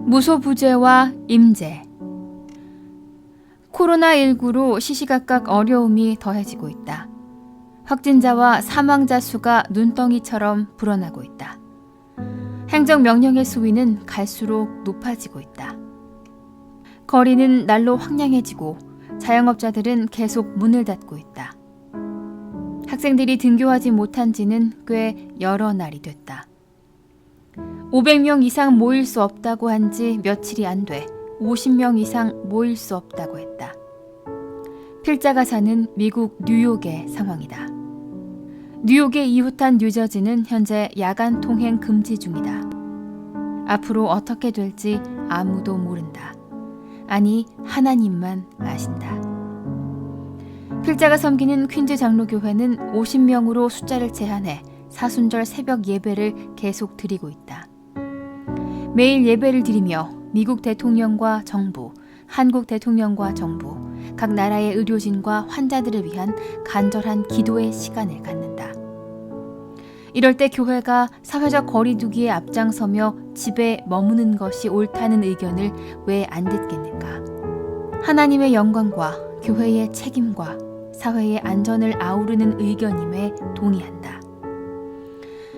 무소부재와 임재. 코로나19로 시시각각 어려움이 더해지고 있다. 확진자와 사망자 수가 눈덩이처럼 불어나고 있다. 행정명령의 수위는 갈수록 높아지고 있다. 거리는 날로 황량해지고 자영업자들은 계속 문을 닫고 있다. 학생들이 등교하지 못한 지는 꽤 여러 날이 됐다. 500명 이상 모일 수 없다고 한 지 며칠이 안 돼 50명 이상 모일 수 없다고 했다. 필자가 사는 미국 뉴욕의 상황이다. 뉴욕의 이웃한 뉴저지는 현재 야간 통행 금지 중이다. 앞으로 어떻게 될지 아무도 모른다. 아니, 하나님만 아신다. 필자가 섬기는 퀸즈 장로교회는 50명으로 숫자를 제한해 사순절 새벽 예배를 계속 드리고 있다. 매일 예배를 드리며 미국 대통령과 정부, 한국 대통령과 정부, 각 나라의 의료진과 환자들을 위한 간절한 기도의 시간을 갖는다. 이럴 때 교회가 사회적 거리두기에 앞장서며 집에 머무는 것이 옳다는 의견을 왜 안 듣겠는가? 하나님의 영광과 교회의 책임과 사회의 안전을 아우르는 의견임에 동의한다.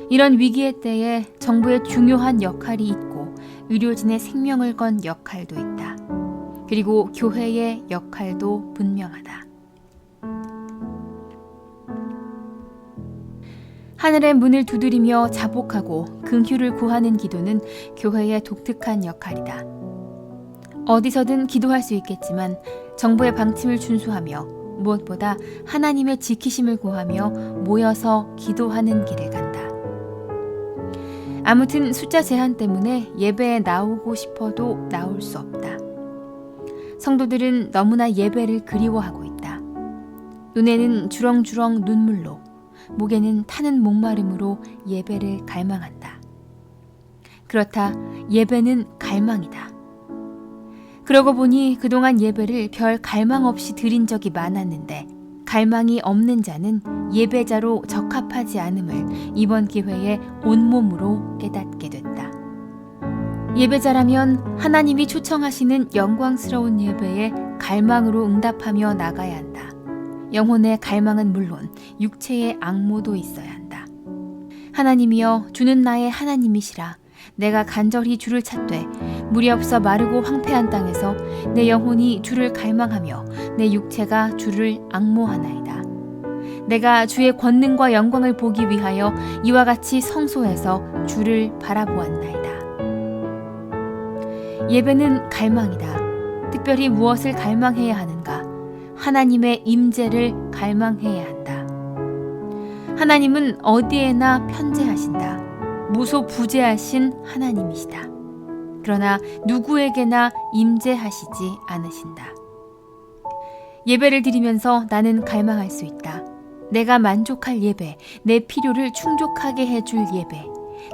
이런 위기의 때에 정부의 중요한 역할이 있고 의료진의 생명을 건 역할도 있다. 그리고 교회의 역할도 분명하다. 하늘의 문을 두드리며 자복하고 긍휼을 구하는 기도는 교회의 독특한 역할이다. 어디서든 기도할 수 있겠지만 정부의 방침을 준수하며 무엇보다 하나님의 지키심을 구하며 모여서 기도하는 길을 간다. 아무튼 숫자 제한 때문에 예배에 나오고 싶어도 나올 수 없다. 성도들은 너무나 예배를 그리워하고 있다. 눈에는 주렁주렁 눈물로, 목에는 타는 목마름으로 예배를 갈망한다. 그렇다, 예배는 갈망이다. 그러고 보니 그동안 예배를 별 갈망 없이 드린 적이 많았는데 갈망이 없는 자는 예배자로 적합하지 않음을 이번 기회에 온몸으로 깨닫게 됐다. 예배자라면 하나님이 초청하시는 영광스러운 예배에 갈망으로 응답하며 나가야 한다. 영혼의 갈망은 물론 육체의 앙모도 있어야 한다. 하나님이여, 주는 나의 하나님이시라. 내가 간절히 주를 찾되 물이 없어 마르고 황폐한 땅에서 내 영혼이 주를 갈망하며 내 육체가 주를 앙모하나이다. 내가 주의 권능과 영광을 보기 위하여 이와 같이 성소에서 주를 바라보았나이다. 예배는 갈망이다. 특별히 무엇을 갈망해야 하는가? 하나님의 임재를 갈망해야 한다. 하나님은 어디에나 편재하신다. 무소부재하신 하나님이시다. 그러나 누구에게나 임재하시지 않으신다. 예배를 드리면서 나는 갈망할 수 있다. 내가 만족할 예배, 내 필요를 충족하게 해줄 예배,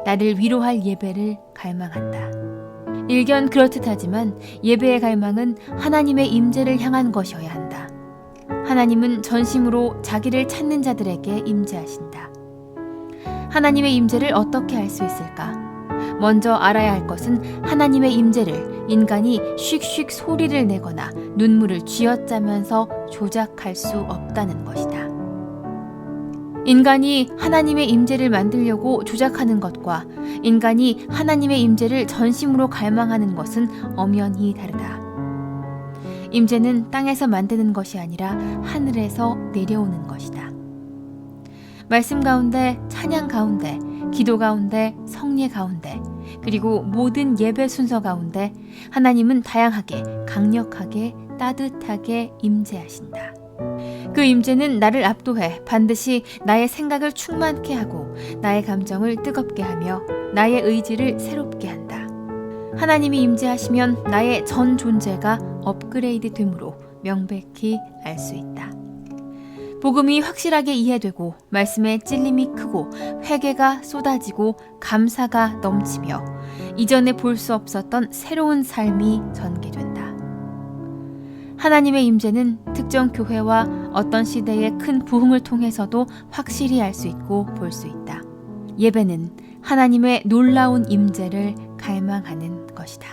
나를 위로할 예배를 갈망한다. 일견 그렇듯하지만 예배의 갈망은 하나님의 임재를 향한 것이어야 한다. 하나님은 전심으로 자기를 찾는 자들에게 임재하신다. 하나님의 임재를 어떻게 알 수 있을까? 먼저 알아야 할 것은 하나님의 임재를 인간이 슉슉 소리를 내거나 눈물을 쥐어짜면서 조작할 수 없다는 것이다. 인간이 하나님의 임재를 만들려고 조작하는 것과 인간이 하나님의 임재를 전심으로 갈망하는 것은 엄연히 다르다. 임재는 땅에서 만드는 것이 아니라 하늘에서 내려오는 것이다. 말씀 가운데, 찬양 가운데, 기도 가운데, 성례 가운데, 그리고 모든 예배 순서 가운데 하나님은 다양하게, 강력하게, 따뜻하게 임재하신다. 그 임재는 나를 압도해 반드시 나의 생각을 충만케 하고 나의 감정을 뜨겁게 하며 나의 의지를 새롭게 한다. 하나님이 임재하시면 나의 전 존재가 업그레이드 되므로 명백히 알 수 있다. 복음이 확실하게 이해되고 말씀의 찔림이 크고 회개가 쏟아지고 감사가 넘치며 이전에 볼 수 없었던 새로운 삶이 전개된다. 하나님의 임재는 특정 교회와 어떤 시대의 큰 부흥을 통해서도 확실히 알 수 있고 볼 수 있다. 예배는 하나님의 놀라운 임재를 갈망하는 것이다.